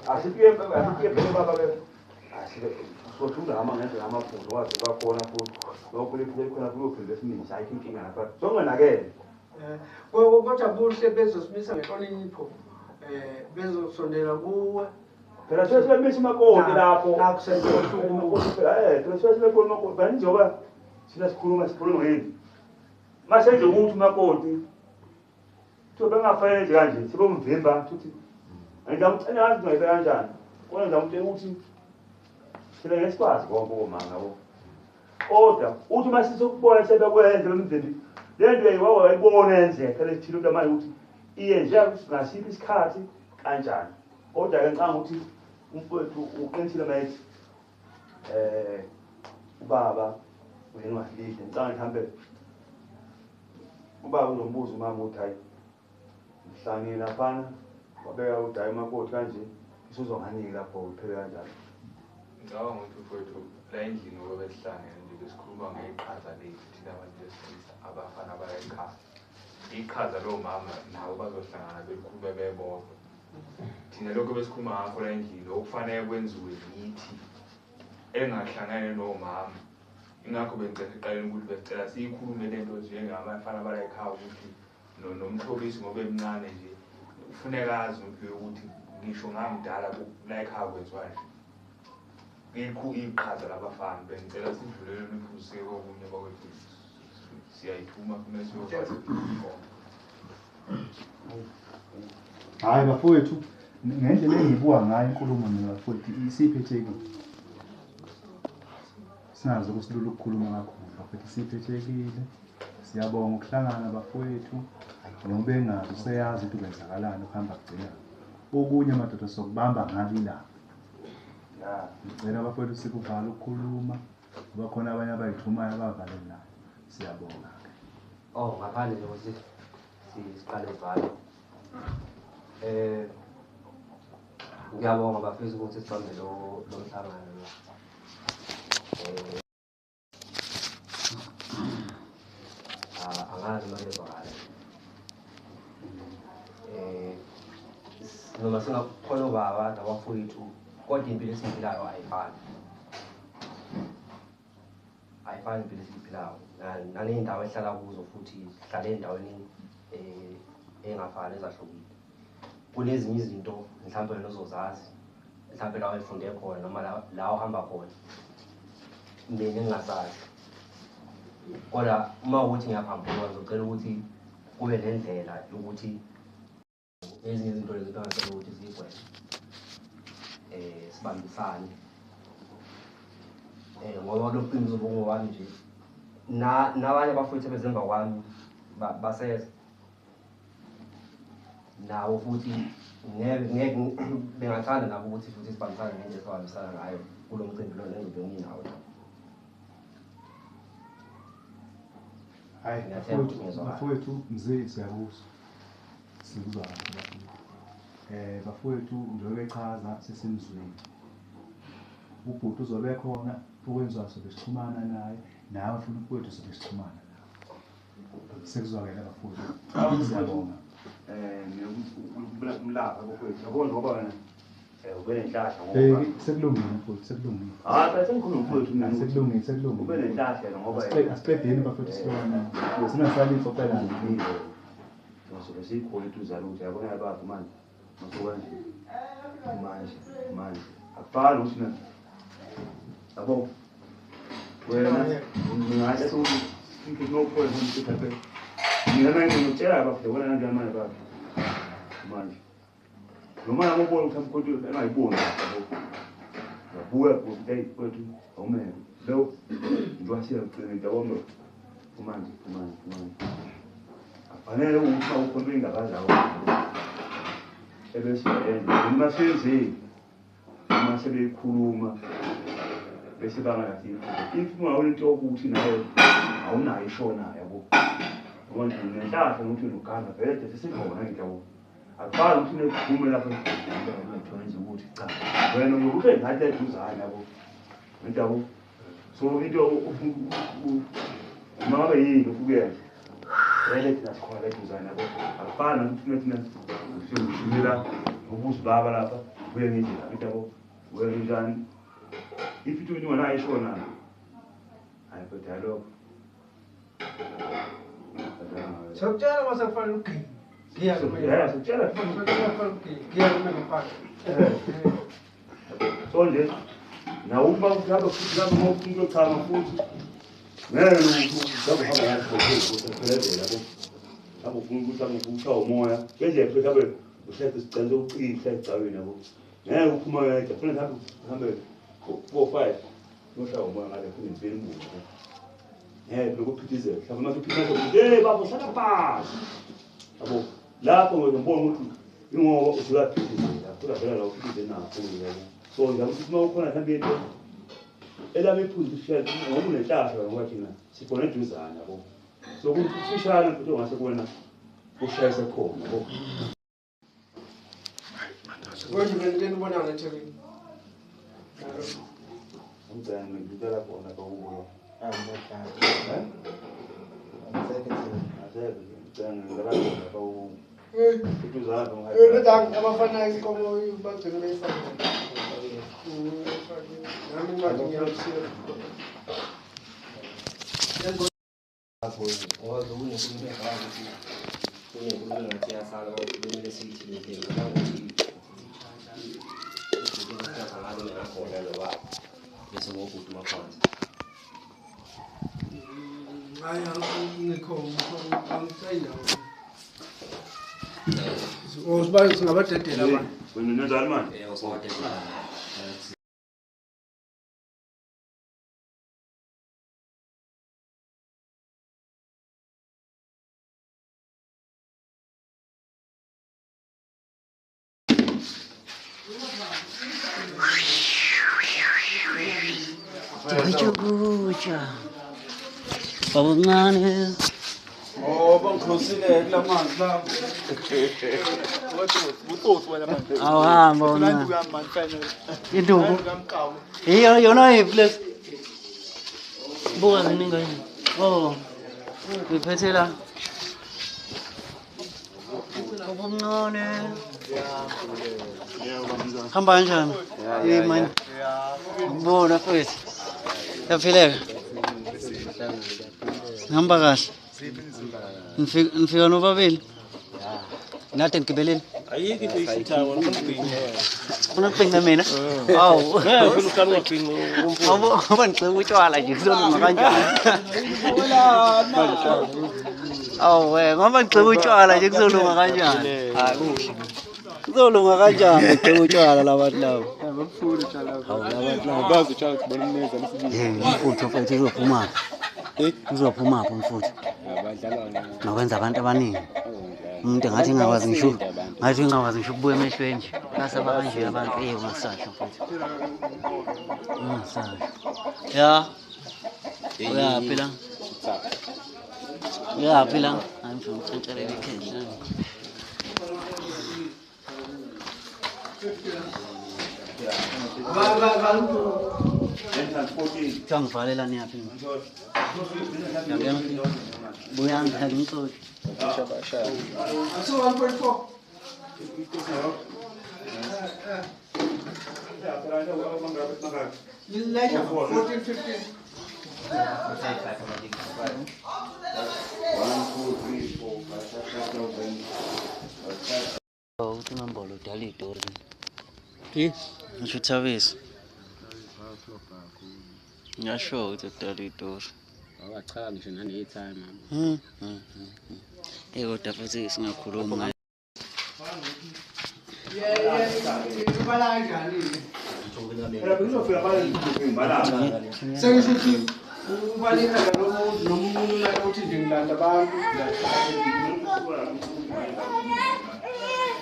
Asifike baba ke asike sothunda ngenze amaphuzu wathi bakhona futhi lokho khona kuyophinde esiningi ayikho inkinga lapha songenakele kodwa buhle bezosimisa ngenhlonipho bezosondela kuwe phela sesibemisa imakoti lapho nakusenza usuku phela sesibekona imakoti bani njengoba sina sikhuluma ngeni mase nje ukuthi umakoti to bengafanele nje kanje sibomvimba futhi ngiyamcela ngathi ngayibeka kanjani kodwa ngiyamtshela ukuthi sile ngesikwazi konke omama yabo kodwa uthi masizokubona sebekwenza lomndeni lento yiwa wayibona yenzeka lethilo lamanje ukuthi iyenze ngasiphi isikhathi kanjani kodwa ke ngicanga ukuthi umfowethu uqinisile mayithi ubaba uyengahlihle ngicanga mhlambe ubaba uzombuza umama uthi hayi mhlangene laphana wabeka udayi emakoti kanje isuzonganiki lapho uphele kanjani ngicabanga ukuthi mfowethu la endlini ngoba besihlangene nje besikhuluma ngeqhaza lethu thina abantu besilisa abafana bayekhaya iqhaza lo mama nawo bazohlangana bekhulume bebodwa thina lokho besikhuluma ngakho la endlini okufanele kwenziwe yithi engahlangane nomama ingakho bengicela eqaleni ukuthi besicela siyikhulume lento njengamafana balayikhaya ukuthi nomhlobisi ngoba emncane nje kufuneka azi ukuthi ngisho ngamdala la ekhaya kwenziwayo iqhaza labafana bengicela sidlulele niphusike kokunye bakwethu siyayithuma kumele siyokwazi hayi bafowethu ngendlela engibuka ngayo inkulumo nabafowethu isiphethekile sinazo ukusilula ukukhuluma kakhulu bafowethu isiphethekile siyabonga ukuhlangana bafowethu noma bengazi useyazi ukuthi kwenzakalani ukuhamba kugcina okunye amadoda sokubamba ngalila ngicela bafowethu sikuvala ukukhuluma ngoba khona abanye abayithumayo abavalele nayo siyabonga ngaphandle lokuthi siqale ivalo ngiyabonga bafisa ukuthi sibambe lo mhlangano angazi mazezwakala noma singakhona ubaba nabafowethu kodwa impilo esiyiphilayo ayifani impilo esiyiphilayo naney'ndawo ehlala kuzo futhi sihlale ey'ndaweni engafani ezahlukile kunezinye izinto mhlawumbe wena ozozazi mhlawumbe la oyifunde khona noma la ohamba khona mina engingazazi kodwa uma ukuthi ngiyaphambuka ngizocela ukuthi kube nendlela yokuthi ezinye izinto lezi engasele ukuthi zigweme sibambisane ngoba lo qiniso ngowami nje nabanye abafowethu bezemva kwami baseza nawo futhi ngeke bengathanda nabo ukuthi futhi sibambisane ngendlela esibambisana ngayo kulo mcimbi lo nenzobe nginawo hayi bafowethu mzee siyabuza sikuzwa bafowethu njengoba echaza sesimzweni ubhuti uzobe khona ukwenziwa sobe sixhumana naye nawe futhi ubhuti sobe sixhumana nawe sekuzwakela bafowethu siyabonga umlapha bafowethu yabona ngoba wena ube nenhlahla ngoba sekulungile mfowethu sekulungile phela sengikhuluma mfowethu mina sekulungile ube nenhlahla ngoba asiqedeni bafowethu sihlukana singasalipho phela nje sobe sikhona iduzana ukuthi yabona baba manje manje akufani ukuthi mina yabo wena ngingathi nginokhona ukuthi phela mina ngimtshela bafike wona ngiyamane baba manje noma ngibona ukuthi amkhonto engayiboni yabuya ukuthi kwethu awumele lo ngiwasiya ngicela ngiyabona manje afanele ukuthi awukhonto ingakadlawo ebesiyenza noma senze uma sebeyikhuluma bese bangathi if ungawona into ukuthi naye awunayo ishona yabo ngoba nenhlahla ukuthi unoganda vele sesikhona ngiyabo akufani ukuthi nekhulume lapho ngithola ukuthi cha wena ngokuthi ngathi eduzana yabo ngiyabo so into uma yini ukuyenza vele thina sikhona eduzana yabo akufani ukuthi thina la ubusi baba lapha buye ngendlela abithi yabo buye njani ifithi umuntu wena ayishona hayi kodwa lokho Sokutshela mase kufanele ugqine. yeah sitshela Sokutshela kufanele ugqine. Ngiyakuma ngaphandle. so nje nawe uma uhamba futhi lapho uma ufuna ukuyochama futhi ngeke uzohamba yakho ukuphelezela yabo lapho ufuna ukuthi angikushaya umoya nje phela kabe uhlezi sicela ukucika egcaweni yabo ngeke uphuma yedwa kufanele hambe 4-5 ushaya umoya ngale kuthi impela imbuzi lokuphithizela mhlawumbe mase uphithizela ukuthi baba hlala phansi yabo lapho ngizobona ukuthi ingoba usulaphithizela kodwa phela la uphithizela nakho yabo so ngiyakuthi uma ukhona mhlawumbe into elami iphuzu kushaya ngoba unenhlahla ngoba thina sibona eduzana yabo so kufishana futhi ongase kuwena ushayise khona yabo Ngoje ngene ubona ngathekeni. ngicela ngidlula khona bawubuyo Letang abafana inkomo bagcina beyifaka. Nami imali ngiyamshiya. Ngoba kunenkulumo ekhaya ukuthi kunenkulumo ngathi yasala kumele siyithi ngendlela ukuthi bese ngokuthi maphansi Hayi ngikho angicela. Usibayo singabadedela abantu. wena nenzalo manje usawatela Chukucha. Babungane. Oh, bangikhosile kulamanzi la. Awahamba wona. Induku. Ngamqawu. Yona iplace. Buka zininga yini. Oh. Ngiphethe la. Babungane. Hamba kanjani? Man. Bona mfethu. Yaphileka. Ngihamba kahle. Nifika nobabili. Nathi ngigibeleni. Ayikho into isithawa ngifuna Ufuna ukupinga mina? Awu. ngifuna uqala ngaphinga Ngoba ngicela utshwala nje kuzolunga kanjani? Awu ngoba ngicela utshwala nje kuzolunga kanjani? Hayi kuhle. Kuzolunga kanjani ngicela utshwala labantu labo? Abafuni utshwala. Awu labantu labo. bazi utshaka kubona umneza lesibili Umfutho mfethu uzophuma. Uzophuma apho umfutho. abadlala Nokwenza abantu abaningi. Umuntu ngathi ngingakwazi ngisho. Ngathi ngingakwazi ngisho ukubuya emehlweni nje. Basaba kanje abantu ungasasho mfethu. Ungasasho. Ya. Uyaphi la? Uyaphi la? Hayi mfethu ngicentshele ikheshi la. Ngivalela niyaphi? Buyani phela ngicoli. So 1.4. Later 14 15. 1 2 3 4 5 6 7 Uthi nombolo udala itori. Ngisho uthabisa. Ngiyasho ukuthi udala itori. awachaka ngisho nane time Kodwa futhi singakhuluma ngayo. Ibala kanjani? phela kuzofika pale ngibalaza Sengisho ukuthi ubaleka nomuntu la uthi nje ngilanda abantu.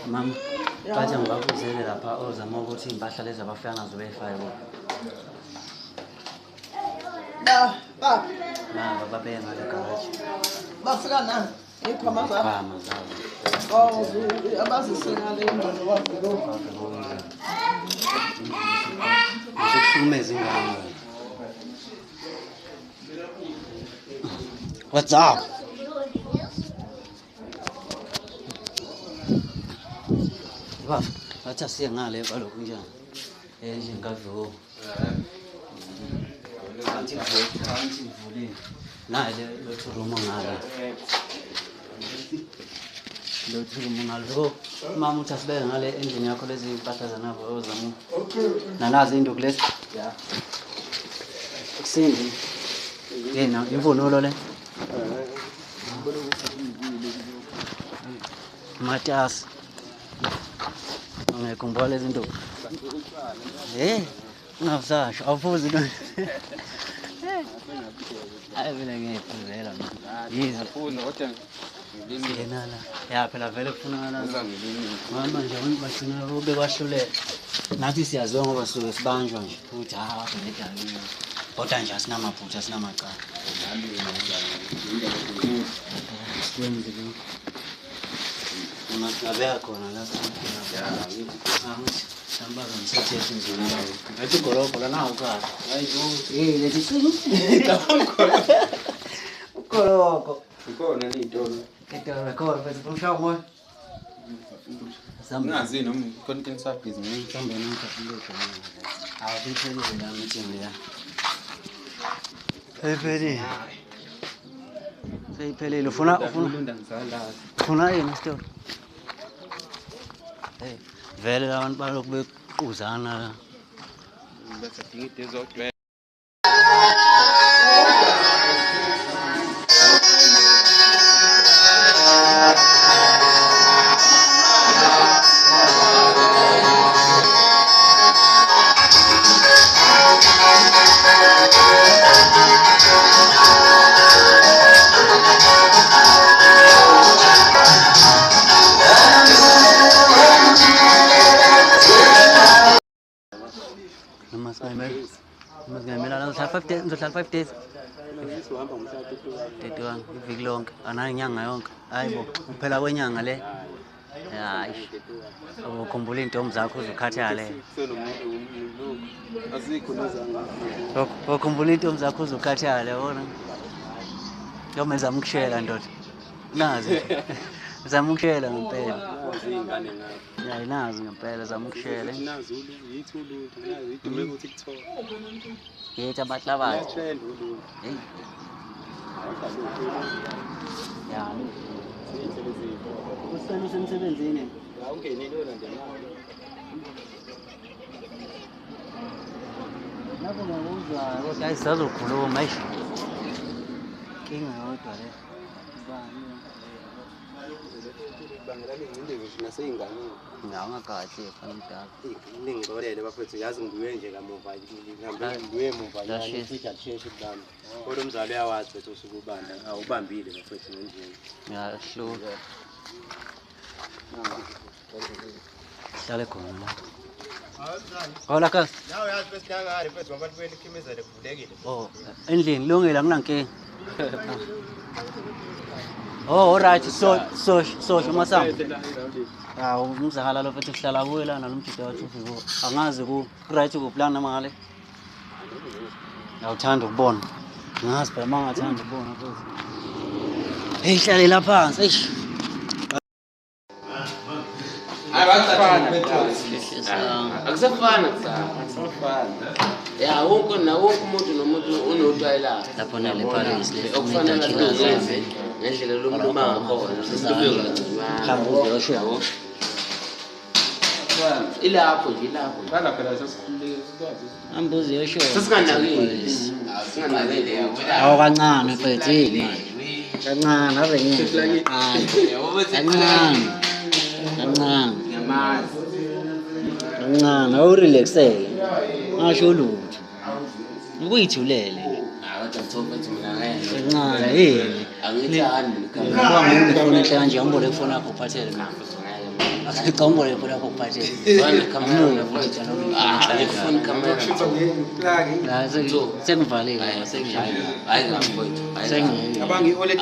Mama, bathi ngibabuzele lapha ozama ukuthi impahla lezi abafika nazo beyifake bo. Ba, Baba beye ngale garage. bafika na ikhama zabo. Khama zabo. Oh, abazisengale ingqondo wabo. Ngikuhlukumeza ingane. What's up? Baba, bathi asiye ngale balokhu njani. Nje ngavho. Anti vule. Nale lothuruma ngala. Lothuruma ngalo. Mama uthi asibeke ngale endlini yakho lezi impahla zanabo ozamu. Nanazi induku lesi. Ya. Kusindi. Yena imvunulo le. Matas. Ngikhumbula lezi zinto. Ngavusasho awufuzi lo. Hayi mina ngiyaphuzela mina. Yizo Futhi kodwa ngiyena la. Ya phela vele kufuna la. Mama nje bagcina ube kwahlulela. Nathi siyaziwa ngoba suke sibanjwa nje ukuthi ngedalini. Kodwa nje asinamaphutha asinamacala. Kwenze lo. Ngabeka khona la sambaza ngisethe njena la. Athi goloko la nawo ka. Hayi lethi singi. Goloko. ikhona ley'tolo. Ketara record bese kumshawo moya. Ngazi noma content service Sambe ngicaphuleke. Awuphelile la ngithini la. Ephelile. Seyiphelile ufuna yini store? Hey, vele abantu balokhu bequzana la. bese dinga izogcwela. Ngizohlala 5 days. Tetwan iviki lonke anayi inyanga yonke. Hayibo kuphela kwenyanga le. Hayi. Ukukhumbula intombi zakho uzukhathale. Azikho nezanga. Ukukhumbula intombi zakho uzukhathale yabona. Yomenza umkushela ndoda. Nazi. Zama ukushela ngempela. Izingane ngayo. Ya inazi ngempela zama ukushela. Nazulu yithulu, nazi idume ku TikTok. Yethi abahlabathi. Trend ulu. Hey. Ya. Usana usemsebenzini. Awungenele yona nje nawe. Lapho ngakuzwa kodwa ayisazokhuluma eish. Kinga yodwa le. Bangela ingcindezi naseyingane. Ngawangakahle fana umdala. Ningixolele bafethu yazi ngibuye nje kamuva ngihambe ngibuye emuva yani futhi asheshe kubami. Kodwa umzali uyawazi ukuthi usuku ubanda awubambile bafethu ngendlela. Ngiyahluka. Hlale khona la. Hola kas. Nawe yazi bese ngangari bese abantu belikhimizele kuvulekile. Oh, endlini lungile akunankinga. Oh, alright. So masango. Umzakala lo futhi uhlala kuwe lana nomjida wathi ufiko. Angazi ku right ku plan noma ngale. Awuthanda ukubona. Ngazi phela mangathanda ukubona futhi. Hey, hlale la phansi. Eish. Akusafana ya wonke nawonke umuntu nomuntu unotwayela Lapho nale Paris le. okufana nasenze ngendlela lomluma ngakhona Hamba uyosho. ilapho nje ilapho Bala phela sesikhulile sikwazi. Hamba uyosho. sesinganakile singanakile Awu kancane mfethu imali. Kancane ave ngeke. Kancane. ngiyamazi Kancane awurelaxeke. Ngasho lutho. Ukuyithulele. kodwa ngithoba ukuthi mina ngeke Kancane angithandi Kuba ngeke ngifone ehlanje ngiyambole ifoni yakho uphathele mina. Ngicambole ifoni yakho uphathele. kamera ngifuna kamera La sengivalile. hayi ngafowethu Sengi. Abangi wallet